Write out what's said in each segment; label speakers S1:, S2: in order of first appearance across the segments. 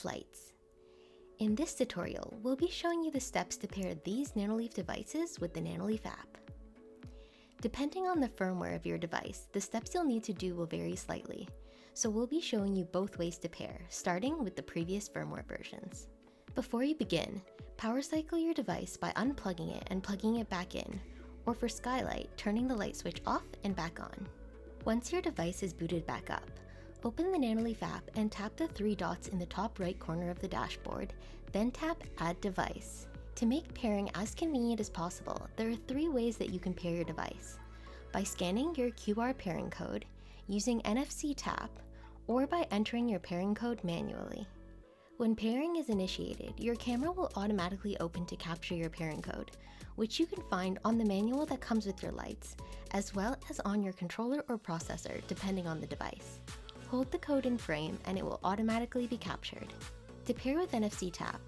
S1: Nanoleaf Lights. In this tutorial, we'll be showing you the steps to pair these Nanoleaf devices with the Nanoleaf app. Depending on the firmware of your device, the steps you'll need to do will vary slightly, so we'll be showing you both ways to pair, starting with the previous firmware versions. Before you begin, power cycle your device by unplugging it and plugging it back in, or for Skylight, turning the light switch off and back on. Once your device is booted back up, open the Nanoleaf app and tap the three dots in the top right corner of the dashboard, then tap Add Device. To make pairing as convenient as possible, there are three ways that you can pair your device: by scanning your QR pairing code, using NFC tap, or by entering your pairing code manually. When pairing is initiated, your camera will automatically open to capture your pairing code, which you can find on the manual that comes with your lights, as well as on your controller or processor, depending on the device. Hold the code in frame and it will automatically be captured. To pair with NFC tap,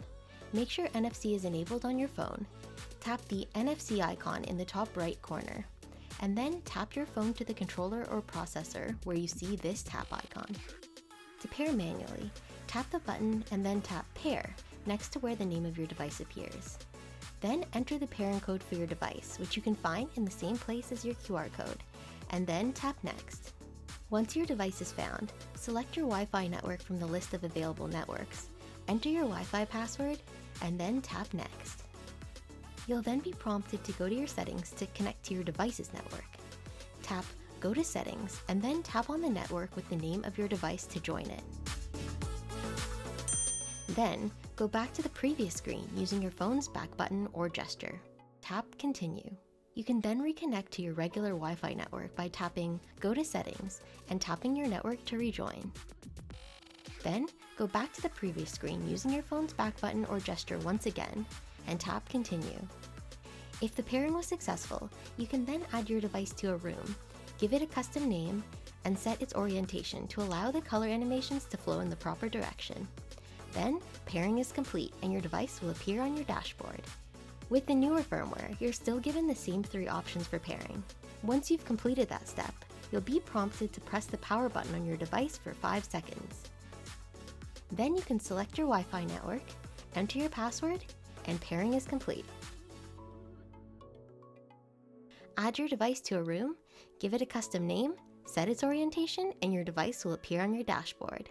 S1: make sure NFC is enabled on your phone, tap the NFC icon in the top right corner, and then tap your phone to the controller or processor where you see this tap icon. To pair manually, tap the button and then tap Pair next to where the name of your device appears. Then enter the pairing code for your device, which you can find in the same place as your QR code, and then tap Next. Once your device is found, select your Wi-Fi network from the list of available networks, enter your Wi-Fi password, and then tap Next. You'll then be prompted to go to your settings to connect to your device's network. Tap Go to Settings, and then tap on the network with the name of your device to join it. Then, go back to the previous screen using your phone's back button or gesture. Tap Continue. You can then reconnect to your regular Wi-Fi network by tapping Go to Settings and tapping your network to rejoin. Then, go back to the previous screen using your phone's back button or gesture once again, and tap Continue. If the pairing was successful, you can then add your device to a room, give it a custom name, and set its orientation to allow the color animations to flow in the proper direction. Then, pairing is complete and your device will appear on your dashboard. With the newer firmware, you're still given the same three options for pairing. Once you've completed that step, you'll be prompted to press the power button on your device for 5 seconds. Then you can select your Wi-Fi network, enter your password, and pairing is complete. Add your device to a room, give it a custom name, set its orientation, and your device will appear on your dashboard.